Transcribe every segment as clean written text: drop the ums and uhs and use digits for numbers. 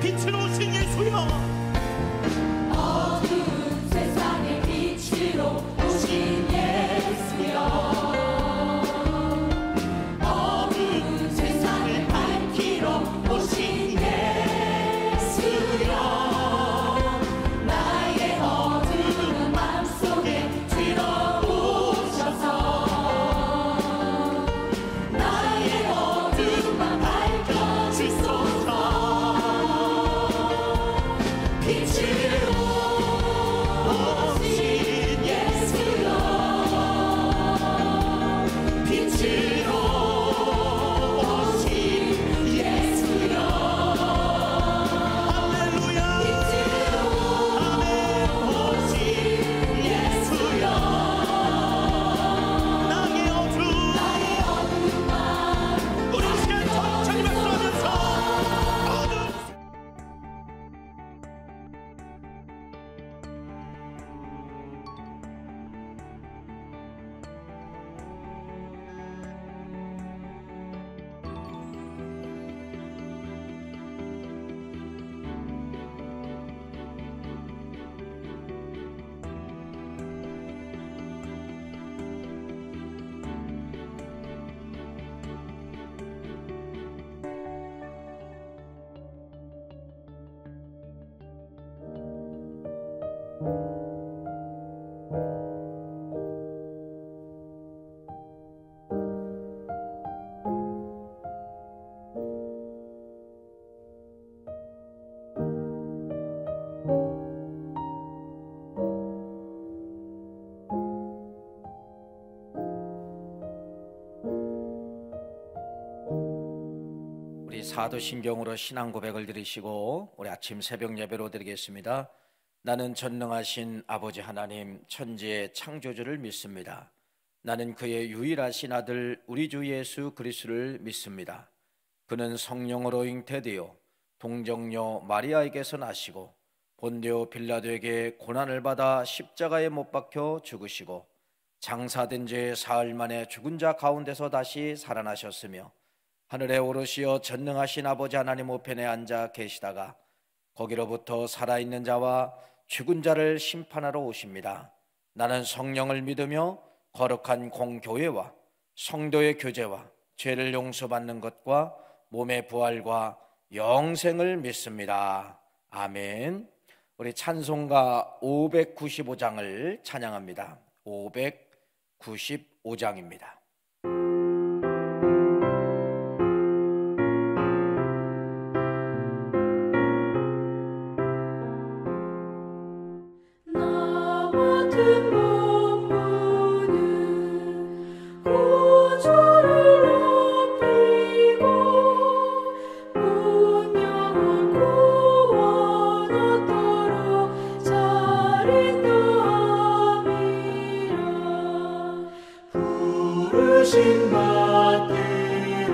빛으로 오신 예수여, 어두운 세상의 빛으로 오신 예수여, 어두운 세상을 밝히러 오신 예수여, 나의 어두운 마음속에 들어오셔서 나의 어두운 맘 밝혀주소서. 빛으로 오신 예수여, 빛으로 오신 예수여, 할렐루야. 빛으로 오신 예수여, 나의 어두운 맘 우리 시간 천천히 박수하면서 어두운 우리 사도신경으로 신앙 고백을 드리시고 우리 아침 새벽 예배로 드리겠습니다. 나는 전능하신 아버지 하나님 천지의 창조주를 믿습니다. 나는 그의 유일하신 아들 우리 주 예수 그리스도를 믿습니다. 그는 성령으로 잉태되어 동정녀 마리아에게서 나시고 본디오 빌라도에게 고난을 받아 십자가에 못 박혀 죽으시고 장사된 지 사흘 만에 죽은 자 가운데서 다시 살아나셨으며 하늘에 오르시어 전능하신 아버지 하나님 우편에 앉아 계시다가 거기로부터 살아있는 자와 죽은 자를 심판하러 오십니다. 나는 성령을 믿으며 거룩한 공교회와 성도의 교제와 죄를 용서받는 것과 몸의 부활과 영생을 믿습니다. 아멘. 우리 찬송가 595장을 찬양합니다. 595장입니다. 나 같은 몸부는 구주를 높이고 분명한 구원 얻도록 잘 인도함이라. 부르신 받들어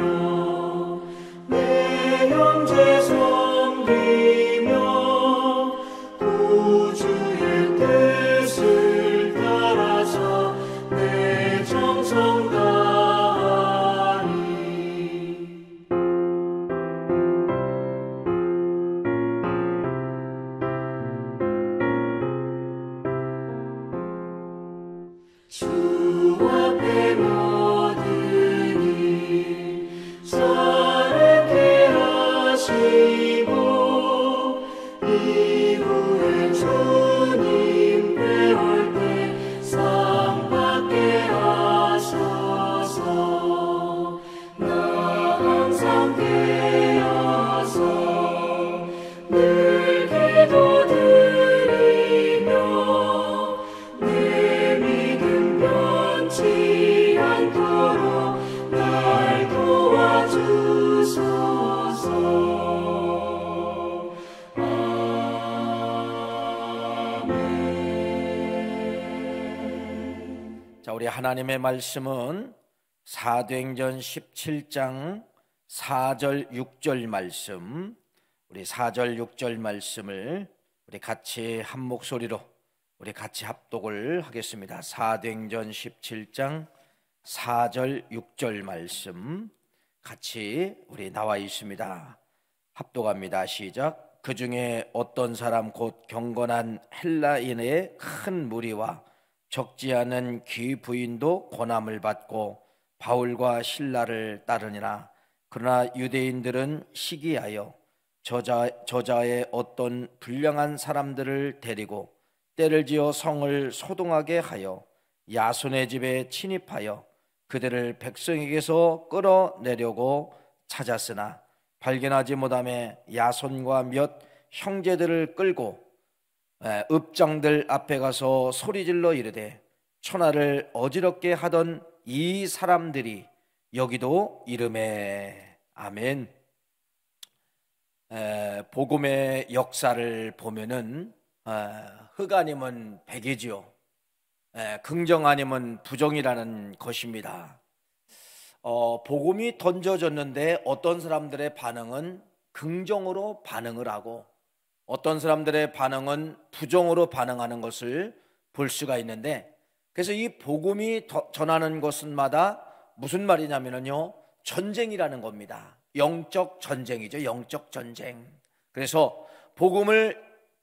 내 형제 섬기며 구주의 뜻을 따라서 내 정성 다하리. 주 앞에 모든 일 사랑케 하시고 이후에 주님 배울 때 상 받게 하소서. 나 항상 깨어서 늘 기도드리며 내 믿음 변치 않도록 날 도와주소서. 자, 우리 하나님의 말씀은 사도행전 17장 4절 6절 말씀, 우리 4절 6절 말씀을 우리 같이 한 목소리로 우리 같이 합독을 하겠습니다. 사도행전 17장 4절 6절 말씀 같이 우리 나와 있습니다. 합독합니다. 시작. 그 중에 어떤 사람 곧 경건한 헬라인의 큰 무리와 적지 않은 귀부인도 고난을 받고 바울과 실라를 따르니라. 그러나 유대인들은 시기하여 저자의 어떤 불량한 사람들을 데리고 때를 지어 성을 소동하게 하여 야손의 집에 침입하여 그들을 백성에게서 끌어내려고 찾았으나 발견하지 못하며 야손과 몇 형제들을 끌고 읍장들 앞에 가서 소리질러 이르되 천하를 어지럽게 하던 이 사람들이 여기도 이름에. 아멘. 복음의 역사를 보면은 흑 아니면 백이지요, 긍정 아니면 부정이라는 것입니다. 복음이 던져졌는데 어떤 사람들의 반응은 긍정으로 반응을 하고 어떤 사람들의 반응은 부정으로 반응하는 것을 볼 수가 있는데, 그래서 이 복음이 전하는 것마다 무슨 말이냐면요, 전쟁이라는 겁니다. 영적 전쟁이죠. 영적 전쟁. 그래서 복음을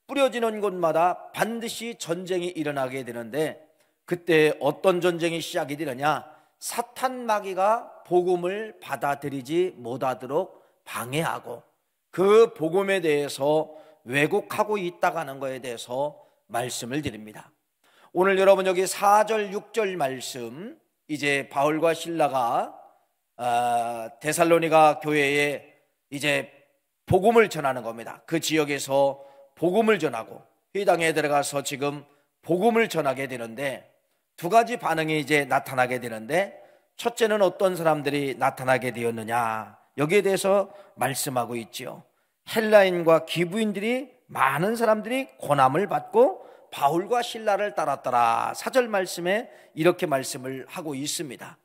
뿌려지는 곳마다 반드시 전쟁이 일어나게 되는데, 그때 어떤 전쟁이 시작이 되느냐, 사탄 마귀가 복음을 받아들이지 못하도록 방해하고 그 복음에 대해서 왜곡하고 있다가는 것에 대해서 말씀을 드립니다. 오늘 여러분 여기 4절 6절 말씀, 이제 바울과 실라가 데살로니가 교회에 이제 복음을 전하는 겁니다. 그 지역에서 복음을 전하고 회당에 들어가서 지금 복음을 전하게 되는데, 두 가지 반응이 이제 나타나게 되는데, 첫째는 어떤 사람들이 나타나게 되었느냐, 여기에 대해서 말씀하고 있죠. 헬라인과 기부인들이, 많은 사람들이 고난을 받고 바울과 실라를 따랐더라. 4절 말씀에 이렇게 말씀을 하고 있습니다.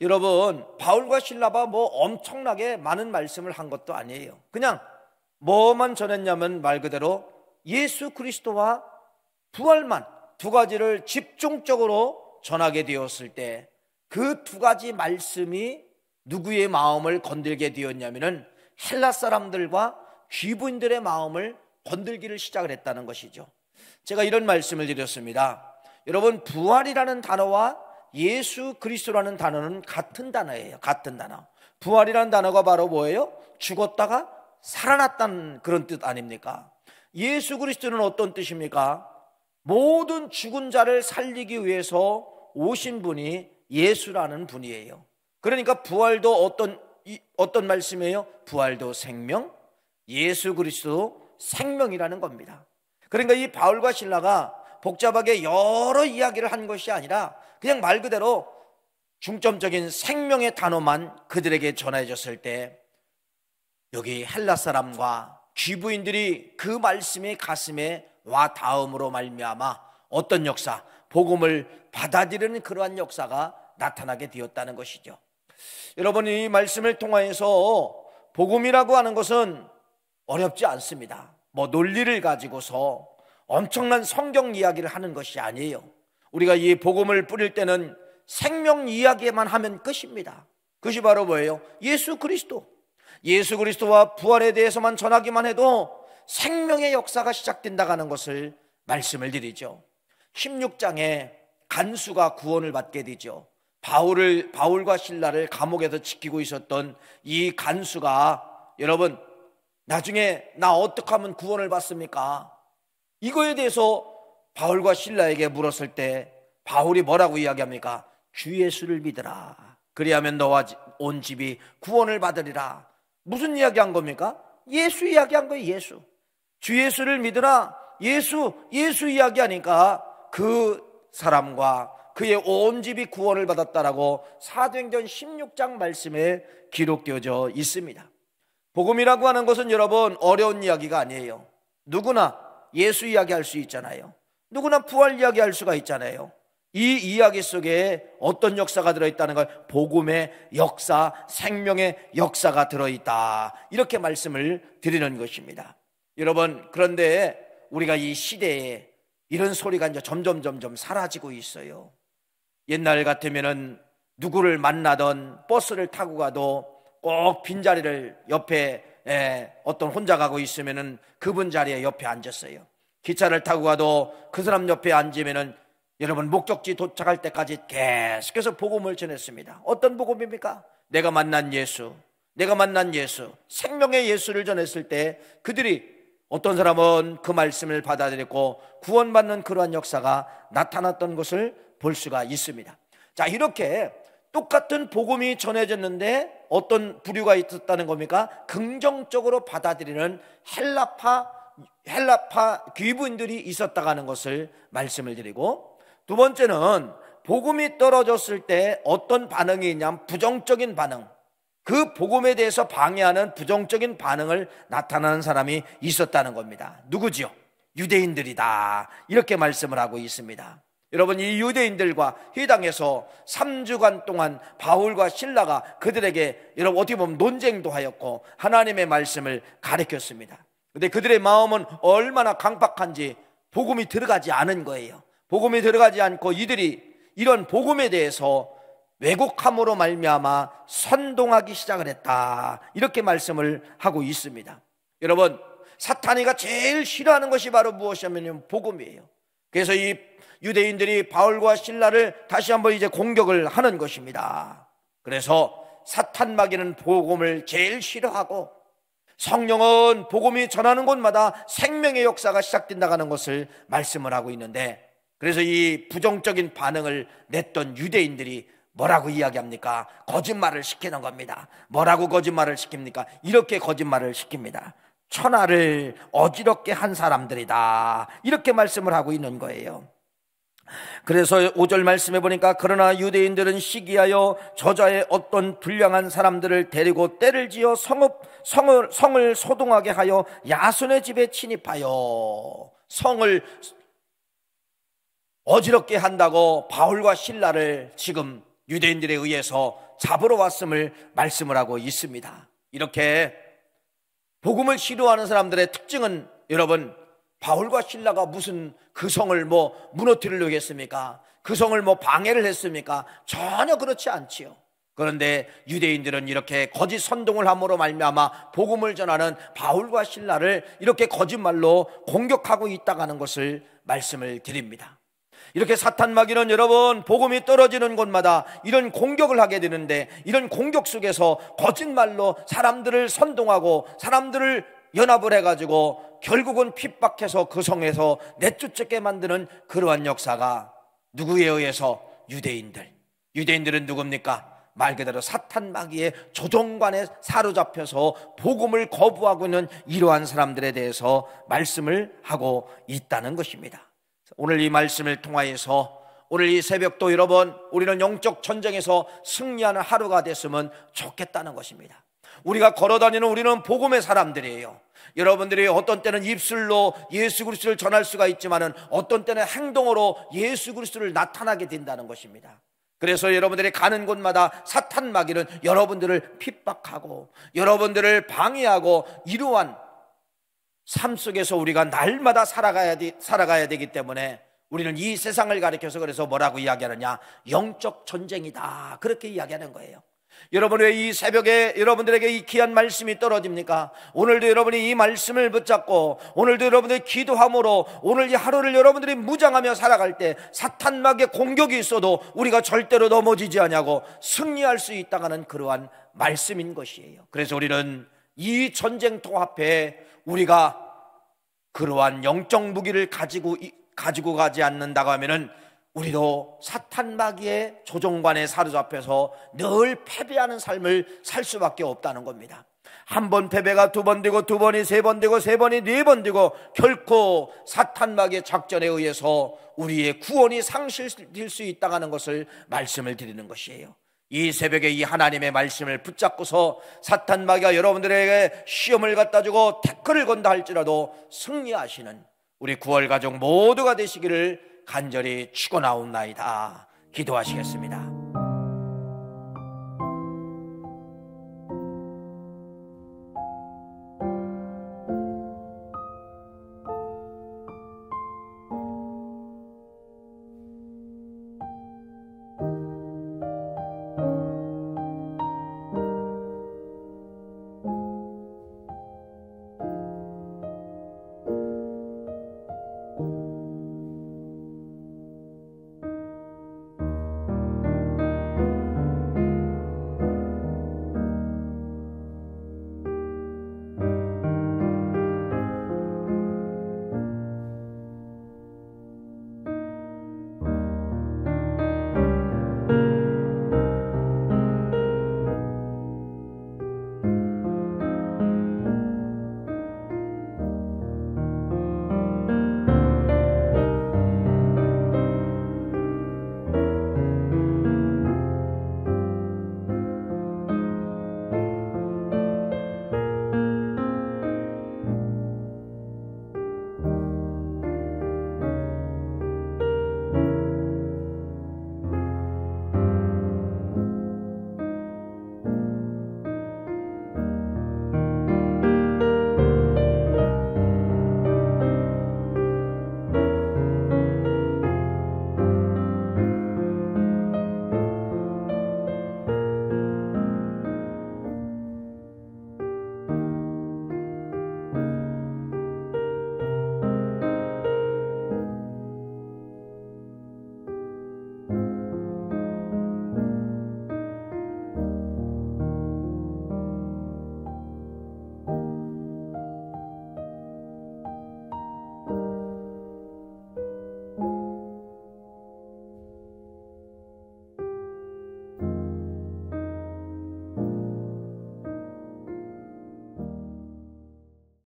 여러분, 바울과 실라가 뭐 엄청나게 많은 말씀을 한 것도 아니에요. 그냥 뭐만 전했냐면 말 그대로 예수 그리스도와 부활만, 두 가지를 집중적으로 전하게 되었을 때 그 두 가지 말씀이 누구의 마음을 건들게 되었냐면은 헬라 사람들과 귀부인들의 마음을 건들기를 시작을 했다는 것이죠. 제가 이런 말씀을 드렸습니다. 여러분, 부활이라는 단어와 예수 그리스도라는 단어는 같은 단어예요. 같은 단어. 부활이라는 단어가 바로 뭐예요? 죽었다가 살아났다는 그런 뜻 아닙니까? 예수 그리스도는 어떤 뜻입니까? 모든 죽은 자를 살리기 위해서 오신 분이 예수라는 분이에요. 그러니까 부활도 어떤 말씀이에요? 부활도 생명, 예수 그리스도 생명이라는 겁니다. 그러니까 이 바울과 실라가 복잡하게 여러 이야기를 한 것이 아니라 그냥 말 그대로 중점적인 생명의 단어만 그들에게 전해졌을 때, 여기 헬라 사람과 귀부인들이 그 말씀이 가슴에 와 닿음으로 말미암아 어떤 역사, 복음을 받아들이는 그러한 역사가 나타나게 되었다는 것이죠. 여러분, 이 말씀을 통하여서 복음이라고 하는 것은 어렵지 않습니다. 뭐 논리를 가지고서 엄청난 성경 이야기를 하는 것이 아니에요. 우리가 이 복음을 뿌릴 때는 생명 이야기만 하면 끝입니다. 그것이 바로 뭐예요? 예수 그리스도. 예수 그리스도와 부활에 대해서만 전하기만 해도 생명의 역사가 시작된다는 것을 말씀을 드리죠. 16장에 간수가 구원을 받게 되죠. 바울과 실라를 감옥에서 지키고 있었던 이 간수가, 여러분, 나중에 나 어떻게 하면 구원을 받습니까? 이거에 대해서 바울과 실라에게 물었을 때 바울이 뭐라고 이야기합니까? 주 예수를 믿으라. 그리하면 너와 온 집이 구원을 받으리라. 무슨 이야기한 겁니까? 예수 이야기한 거예요. 예수. 주 예수를 믿으라. 예수 이야기하니까 그 사람과 그의 온 집이 구원을 받았다라고 사도행전 16장 말씀에 기록되어져 있습니다. 복음이라고 하는 것은 여러분 어려운 이야기가 아니에요. 누구나 예수 이야기할 수 있잖아요. 누구나 부활 이야기할 수가 있잖아요. 이 이야기 속에 어떤 역사가 들어있다는 걸, 복음의 역사, 생명의 역사가 들어있다, 이렇게 말씀을 드리는 것입니다. 여러분, 그런데 우리가 이 시대에 이런 소리가 이제 점점 사라지고 있어요. 옛날 같으면은 누구를 만나던 버스를 타고 가도 꼭 빈자리를 옆에 어떤 혼자 가고 있으면은 그분 자리에 옆에 앉았어요. 기차를 타고 가도 그 사람 옆에 앉으면은 여러분 목적지 도착할 때까지 계속해서 복음을 전했습니다. 어떤 복음입니까? 내가 만난 예수, 생명의 예수를 전했을 때 그들이 어떤 사람은 그 말씀을 받아들였고 구원받는 그러한 역사가 나타났던 것을 볼 수가 있습니다. 자, 이렇게 똑같은 복음이 전해졌는데 어떤 부류가 있었다는 겁니까? 긍정적으로 받아들이는 헬라파 귀부인들이 있었다고 하는 것을 말씀을 드리고, 두 번째는 복음이 떨어졌을 때 어떤 반응이 있냐면 부정적인 반응, 그 복음에 대해서 방해하는 부정적인 반응을 나타나는 사람이 있었다는 겁니다. 누구지요? 유대인들이다, 이렇게 말씀을 하고 있습니다. 여러분, 이 유대인들과 회당에서 3주간 동안 바울과 실라가 그들에게 여러분 어떻게 보면 논쟁도 하였고 하나님의 말씀을 가르쳤습니다. 그런데 그들의 마음은 얼마나 강박한지 복음이 들어가지 않은 거예요. 복음이 들어가지 않고 이들이 이런 복음에 대해서 왜곡함으로 말미암아 선동하기 시작을 했다, 이렇게 말씀을 하고 있습니다. 여러분, 사탄이가 제일 싫어하는 것이 바로 무엇이냐면 복음이에요. 그래서 이 유대인들이 바울과 실라를 다시 한번 이제 공격을 하는 것입니다. 그래서 사탄 마귀는 복음을 제일 싫어하고 성령은 복음이 전하는 곳마다 생명의 역사가 시작된다고 하는 것을 말씀을 하고 있는데, 그래서 이 부정적인 반응을 냈던 유대인들이 뭐라고 이야기합니까? 거짓말을 시키는 겁니다. 뭐라고 거짓말을 시킵니까? 이렇게 거짓말을 시킵니다. 천하를 어지럽게 한 사람들이다, 이렇게 말씀을 하고 있는 거예요. 그래서 5절 말씀해 보니까 그러나 유대인들은 시기하여 저자의 어떤 불량한 사람들을 데리고 때를 지어 성을 소동하게 하여 야손의 집에 침입하여 성을 어지럽게 한다고 바울과 실라를 지금 유대인들에 의해서 잡으러 왔음을 말씀을 하고 있습니다. 이렇게 복음을 싫어하는 사람들의 특징은 여러분, 바울과 실라가 무슨 그 성을 무너뜨리려고 했습니까? 그 성을 방해를 했습니까? 전혀 그렇지 않지요. 그런데 유대인들은 이렇게 거짓 선동을 함으로 말미암아 복음을 전하는 바울과 실라를 이렇게 거짓말로 공격하고 있다는 것을 말씀을 드립니다. 이렇게 사탄 마귀는 여러분 복음이 떨어지는 곳마다 이런 공격을 하게 되는데, 이런 공격 속에서 거짓말로 사람들을 선동하고 사람들을 연합을 해가지고 결국은 핍박해서 그 성에서 내쫓게 만드는 그러한 역사가 누구에 의해서? 유대인들은 누굽니까? 말 그대로 사탄 마귀의 조종관에 사로잡혀서 복음을 거부하고 있는 이러한 사람들에 대해서 말씀을 하고 있다는 것입니다. 오늘 이 말씀을 통하여서 오늘 이 새벽도 여러분, 우리는 영적 전쟁에서 승리하는 하루가 됐으면 좋겠다는 것입니다. 우리가 걸어다니는 우리는 복음의 사람들이에요. 여러분들이 어떤 때는 입술로 예수 그리스도를 전할 수가 있지만은 어떤 때는 행동으로 예수 그리스도를 나타나게 된다는 것입니다. 그래서 여러분들이 가는 곳마다 사탄 마귀는 여러분들을 핍박하고 여러분들을 방해하고 이러한 삶 속에서 우리가 날마다 살아가야 되기 때문에 우리는 이 세상을 가리켜서 그래서 뭐라고 이야기하느냐? 영적 전쟁이다, 그렇게 이야기하는 거예요. 여러분, 왜 이 새벽에 여러분들에게 이 귀한 말씀이 떨어집니까? 오늘도 여러분이 이 말씀을 붙잡고 오늘도 여러분들이 기도함으로 오늘 이 하루를 여러분들이 무장하며 살아갈 때 사탄 마귀의 공격이 있어도 우리가 절대로 넘어지지 않냐고 승리할 수 있다는 그러한 말씀인 것이에요. 그래서 우리는 이 전쟁터 앞에 우리가 그러한 영적 무기를 가지고 가지 않는다고 하면은 우리도 사탄 마귀의 조종관에 사로잡혀서 늘 패배하는 삶을 살 수밖에 없다는 겁니다. 한 번 패배가 두 번 되고 두 번이 세 번 되고 세 번이 네 번 되고 결코 사탄 마귀의 작전에 의해서 우리의 구원이 상실될 수 있다는 것을 말씀을 드리는 것이에요. 이 새벽에 이 하나님의 말씀을 붙잡고서 사탄 마귀가 여러분들에게 시험을 갖다 주고 태클을 건다 할지라도 승리하시는 우리 9월 가족 모두가 되시기를 간절히 축원하옵나이다. 기도하시겠습니다.